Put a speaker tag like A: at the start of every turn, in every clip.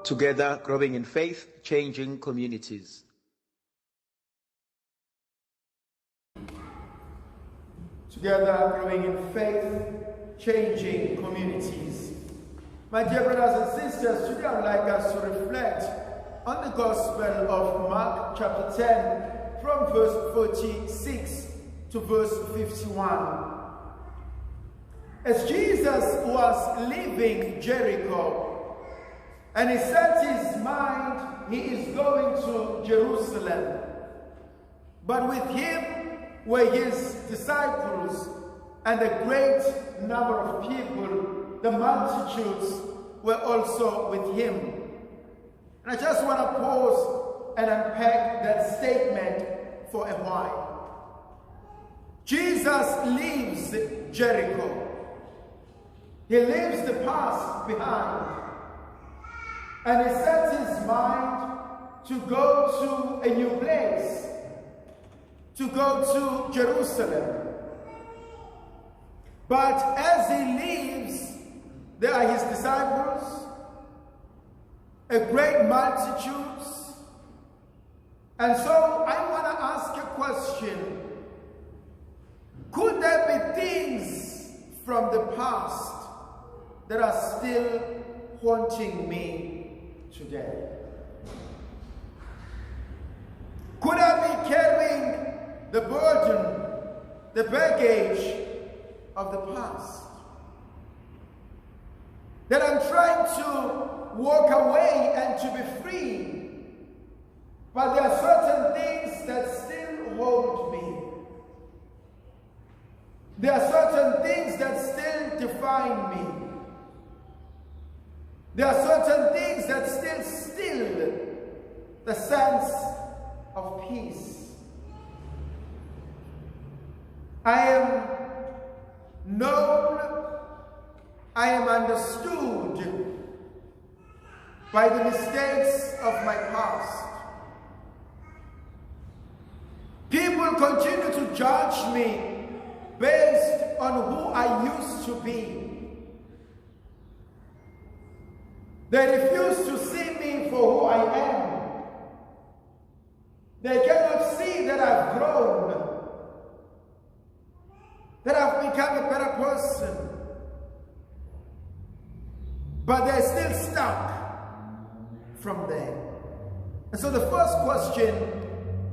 A: Together, growing in faith, changing communities.
B: Together, growing in faith, changing communities. My dear brothers and sisters, today I would like us to reflect on the Gospel of Mark chapter 10 from verse 46 to verse 51. As Jesus was leaving Jericho, and he set his mind, he is going to Jerusalem. But with him were his disciples and a great number of people. The multitudes were also with him. And I just want to pause and unpack that statement for a while. Jesus leaves Jericho. He leaves the past behind. And he sets his mind to go to a new place, to go to Jerusalem. But as he leaves, there are his disciples, a great multitudes. And so I want to ask a question. Could there be things from the past that are still haunting me today? Could I be carrying the burden, the baggage of the past? That I'm trying to walk away and to be free, but there are certain things that still hold me. There are certain things that still define me. There are certain things that still steal the sense of peace. I am known, I am understood by the mistakes of my past. People continue to judge me based on who I used to be. They refuse to see me for who I am. They cannot see that I've grown, that I've become a better person. But they're still stuck from there. And so the first question,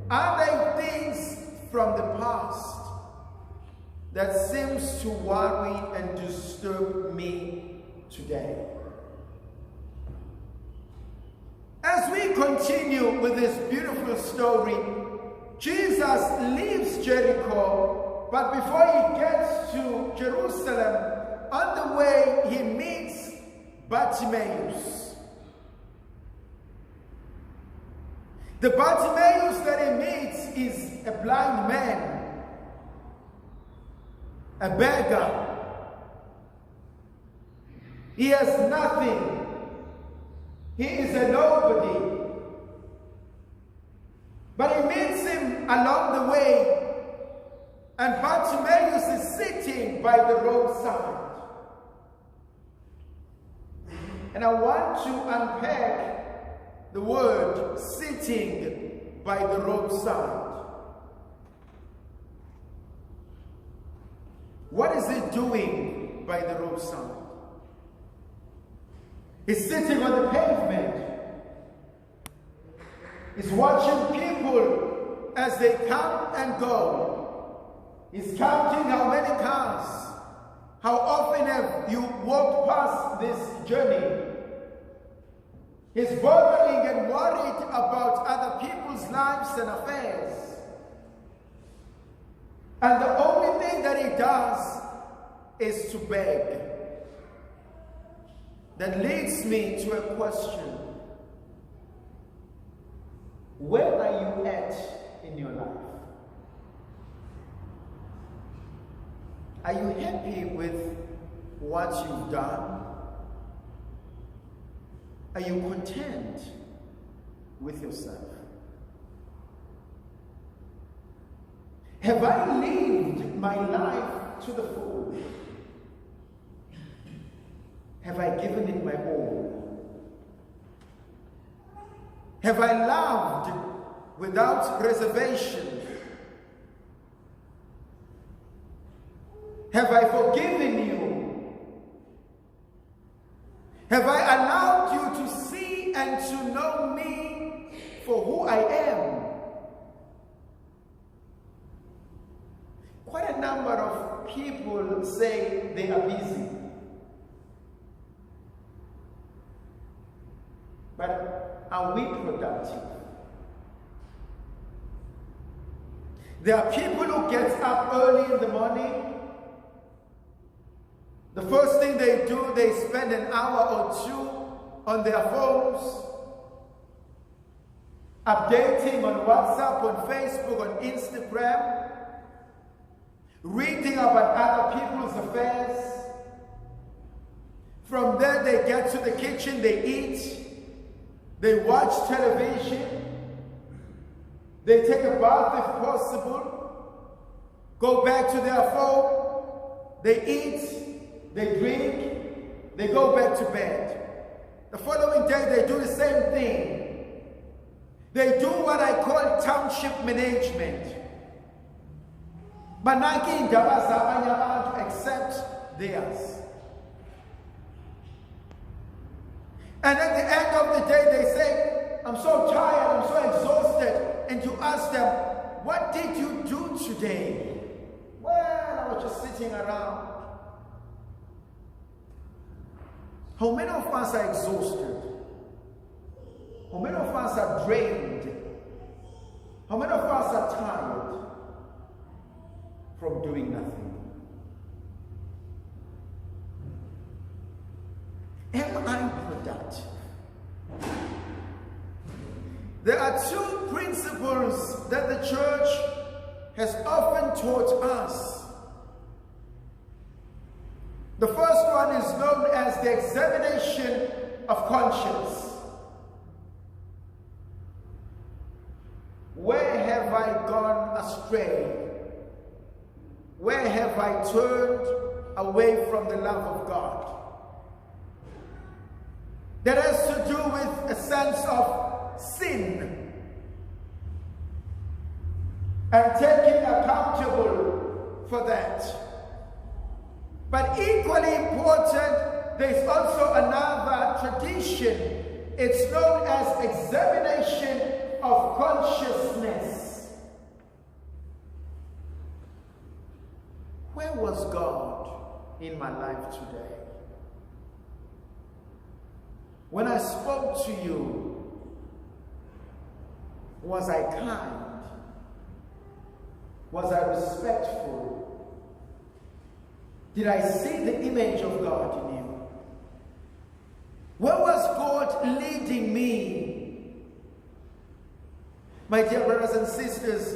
B: are there things from the past that seems to worry and disturb me today? As we continue with this beautiful story, Jesus leaves Jericho, but before he gets to Jerusalem, on the way he meets Bartimaeus. The Bartimaeus that he meets is a blind man, a beggar. He has nothing. He is a nobody. But he meets him along the way, and Bartimaeus is sitting by the roadside. And I want to unpack the word sitting by the roadside. What is he doing by the roadside? He's sitting on the pavement. He's watching people as they come and go. He's counting how many cars. How often have you walked past this journey? He's bothering and worried about other people's lives and affairs. And the only thing that he does is to beg. That leads me to a question. Where are you at in your life? Are you happy with what you've done? Are you content with yourself? Have I lived my life to the full? Have I given it my all? Have I loved without reservation? Have I forgiven you? Have I allowed you to see and to know me for who I am? Quite a number of people say they are busy. But are we productive? There are people who get up early in the morning. The first thing they do, they spend an hour or two on their phones, updating on WhatsApp, on Facebook, on Instagram, reading about other people's affairs. From there, they get to the kitchen, they eat, they watch television, they take a bath if possible, go back to their phone, they eat, they drink, they go back to bed. The following day, they do the same thing. They do what I call township management. Banaki indaba zabanye abantu except theirs. And at the end of the day, they say, I'm so tired, I'm so exhausted. And you ask them, what did you do today? Well, I was just sitting around. How many of us are exhausted? How many of us are drained? How many of us are tired from doing nothing? Am I productive? There are two principles that the church has often taught us. The first one is known as the examination of conscience. Where have I gone astray? Where have I turned away from the love of God? That has to do with a sense of sin and taking accountable for that. But equally important, there's also another tradition. It's known as examination of consciousness. Where was God in my life today? When I spoke to you, was I kind? Was I respectful? Did I see the image of God in you? Where was God leading me? My dear brothers and sisters,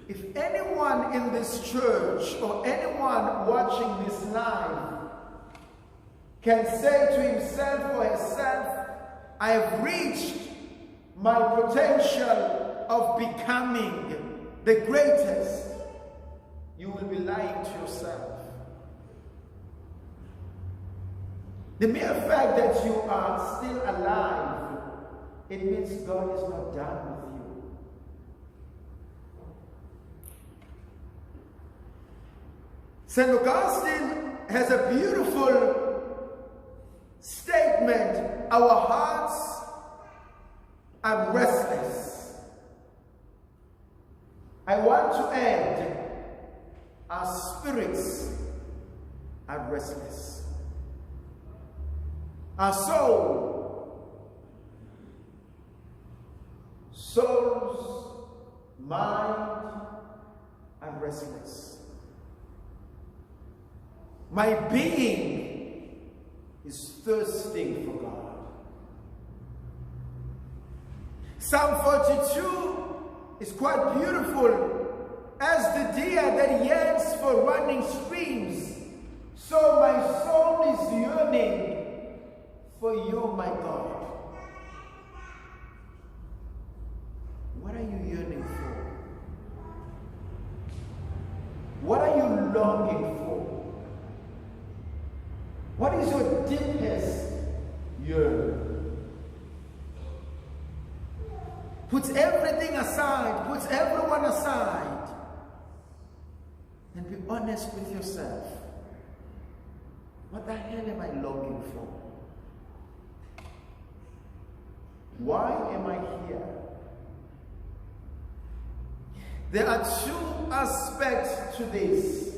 B: if anyone in this church or anyone watching this live can say to himself or herself, I have reached my potential of becoming the greatest, you will be lying to yourself. The mere fact that you are still alive, it means God is not done with you. St. Augustine has a beautiful statement: our hearts are restless. I want to add, our spirits are restless. Our souls, mind are restless. My being is thirsting for God. Psalm 42 is quite beautiful. As the deer that yearns for running streams, so my soul is yearning for you, my God. What are you yearning for? What are you longing for? What is your deepest yearning? Put everything aside, put everyone aside, and be honest with yourself. What the hell am I longing for? Why am I here? There are two aspects to this.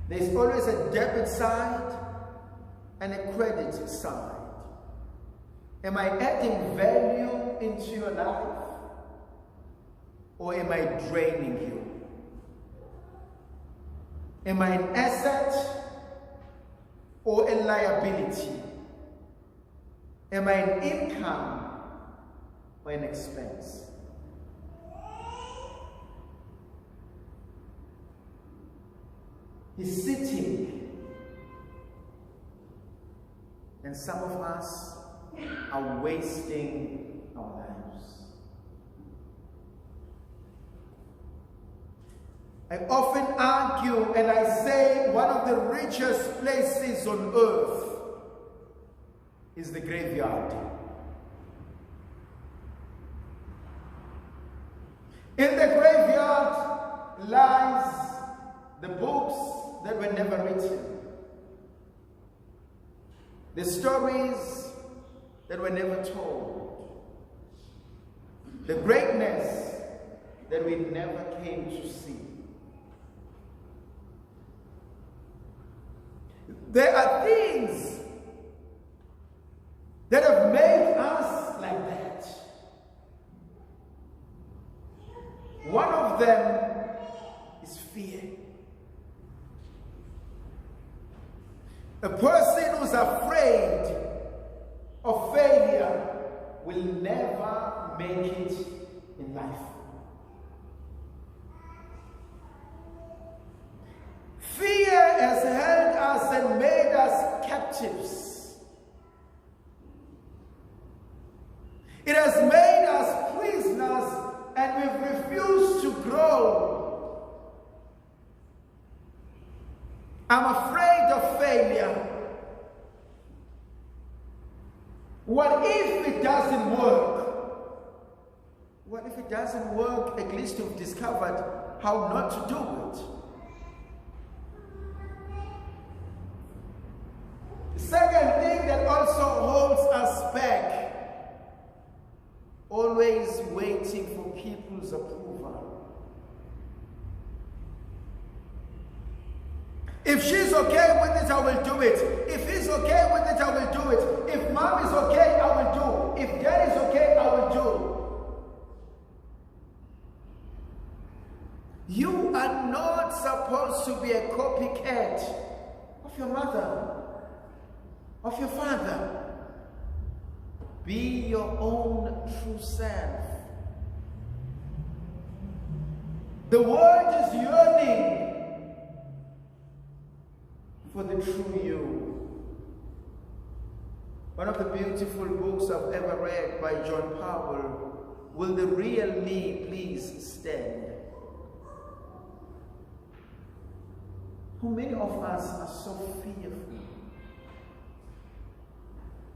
B: There's always a debit side and a credit side. Am I adding value into your life? Or am I draining you? Am I an asset or a liability? Am I an income or an expense? He's sitting, and some of us are wasting our lives. I often argue and I say one of the richest places on earth is the graveyard. In the graveyard lies the books that were never written, the stories that were never told, the greatness that we never came to see. There are things that have made us like that. One of them is fear. A person who's afraid of failure will never make it in life. Fear has held us and made us captives. It has made us prisoners, and we've refused to grow. I'm afraid of failure. What if it doesn't work? What if it doesn't work? At least you've discovered how not to do it. The second thing that also holds us back, always waiting for people's approval. If she's okay with it, I will do it. If he's okay with it, I will do it. If mom is okay, I will do. If dad is okay, I will do. You are not supposed to be a copycat of your mother, of your father. Be your own true self. The world is yearning for the true you. One of the beautiful books I've ever read by John Powell, Will the Real Me Please Stand? How many of us are so fearful?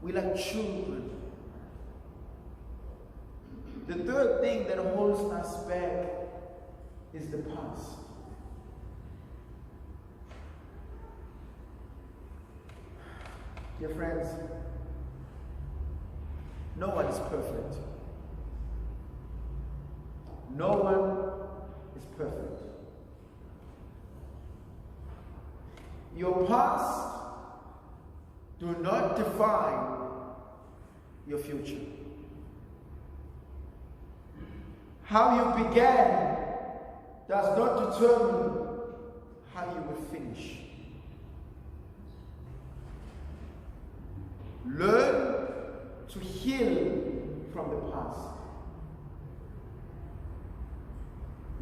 B: We like children. The third thing that holds us back is the past. Dear friends, no one is perfect. No one is perfect. Your past do not define your future. How you began does not determine how you will finish. Learn to heal from the past.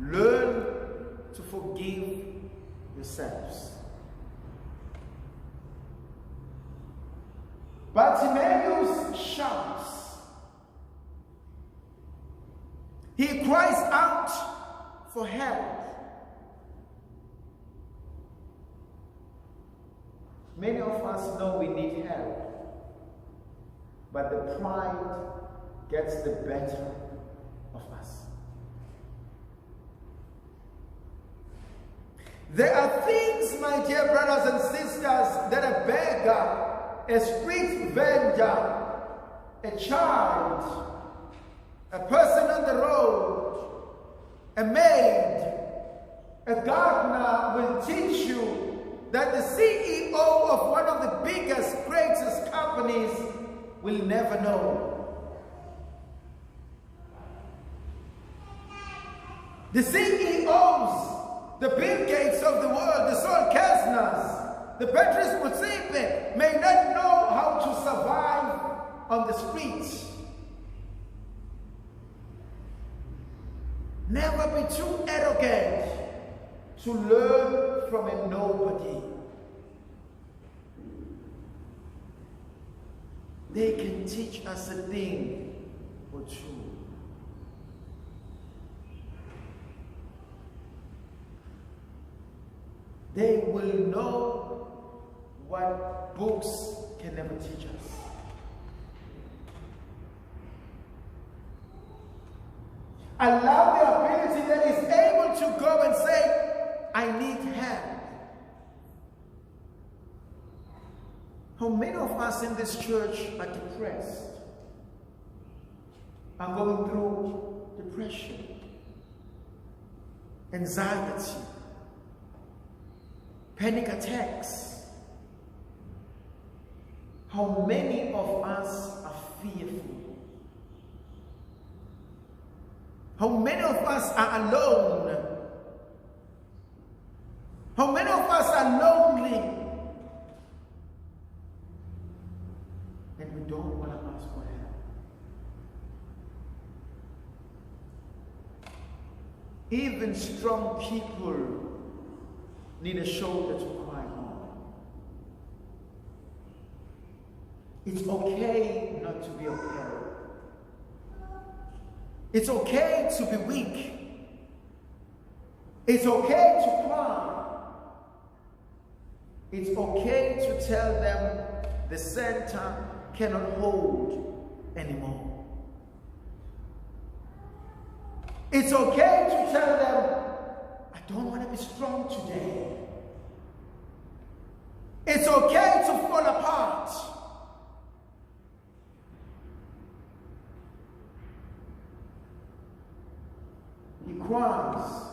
B: Learn to forgive yourselves. Bartimaeus shouts. He cries out for help. Many of us know we need help, but the pride gets the better of us. There are things, my dear brothers and sisters, that a beggar, a street vendor, a child, a person on the road, a maid, a gardener will teach you that the CEO of one of the biggest, greatest companies will never know. The CEOs, the Bill Gates of the world, the Saul Kastners, the Patrice Motsepe may not know how to survive on the streets. Never be too arrogant to learn from a nobody. They can teach us a thing or two. They will know what books can never teach us. Allow the ability that is able to go and say, I need help. How many of us in this church are depressed, are going through depression, anxiety, panic attacks? How many of us are fearful? How many of us are alone? How many of us are lonely? And we don't want to ask for help. Even strong people need a shoulder to cry on. It's okay not to be okay. It's okay to be weak. It's okay to cry. It's okay to tell them the center cannot hold anymore. It's okay to tell them, I don't want to be strong today. It's okay to fall apart. He cries.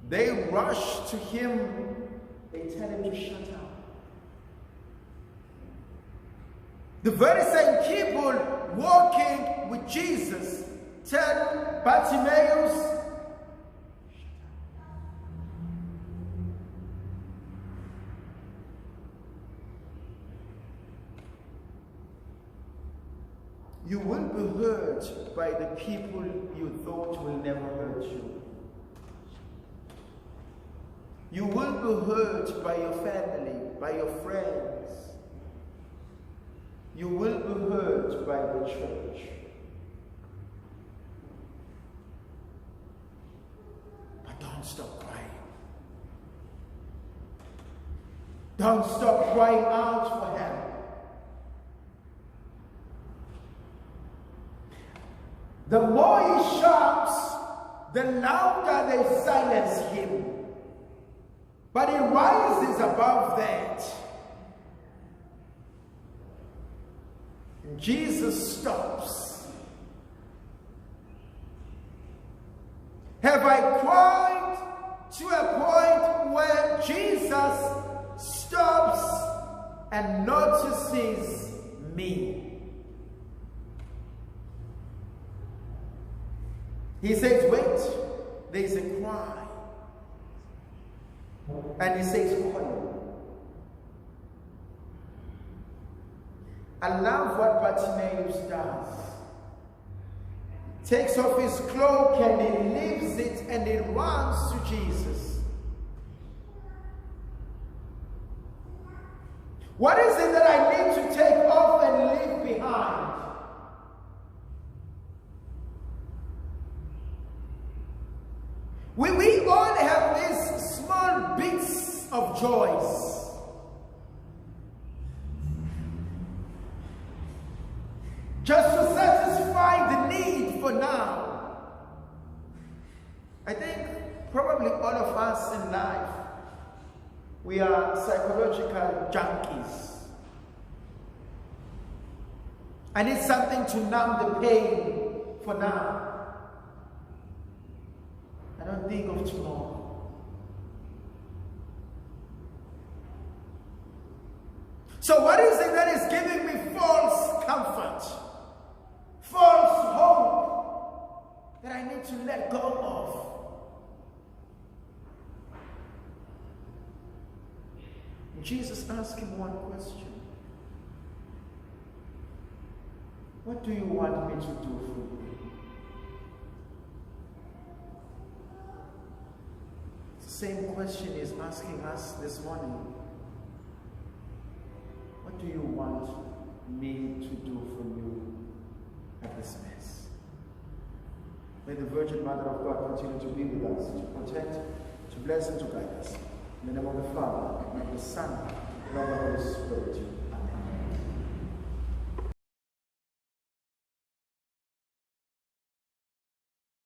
B: They rush to him. They tell him to shut up. The very same people walking with Jesus tell Bartimaeus, shut up. You will be hurt by the people you thought will never hurt you. You will be hurt by your family, by your friends. You will be hurt by the church. But don't stop crying. Don't stop crying out for help. The more he shouts, the louder they silence him. But he rises above that. And Jesus stops. Have I cried to a point where Jesus stops and notices me? He says, wait, there's a cry. And he says, call. I love what Bartimaeus does. Takes off his cloak and he leaves it and he runs to Jesus. What is it that I need to take off and leave behind? We all have these small bits of joys. just to satisfy the need for now. I think probably all of us in life, we are psychological junkies. I need something to numb the pain for now. I don't think of tomorrow. So what is it that is giving me false comfort, false hope that I need to let go of? Jesus asked him one question. What do you want me to do for you? The same question is asking us this morning. What do you want me to do for you at this Mass? May the Virgin Mother of God continue to be with us, to protect, to bless, and to guide us. In the name of the Father, and of the Son, and of the Holy Spirit.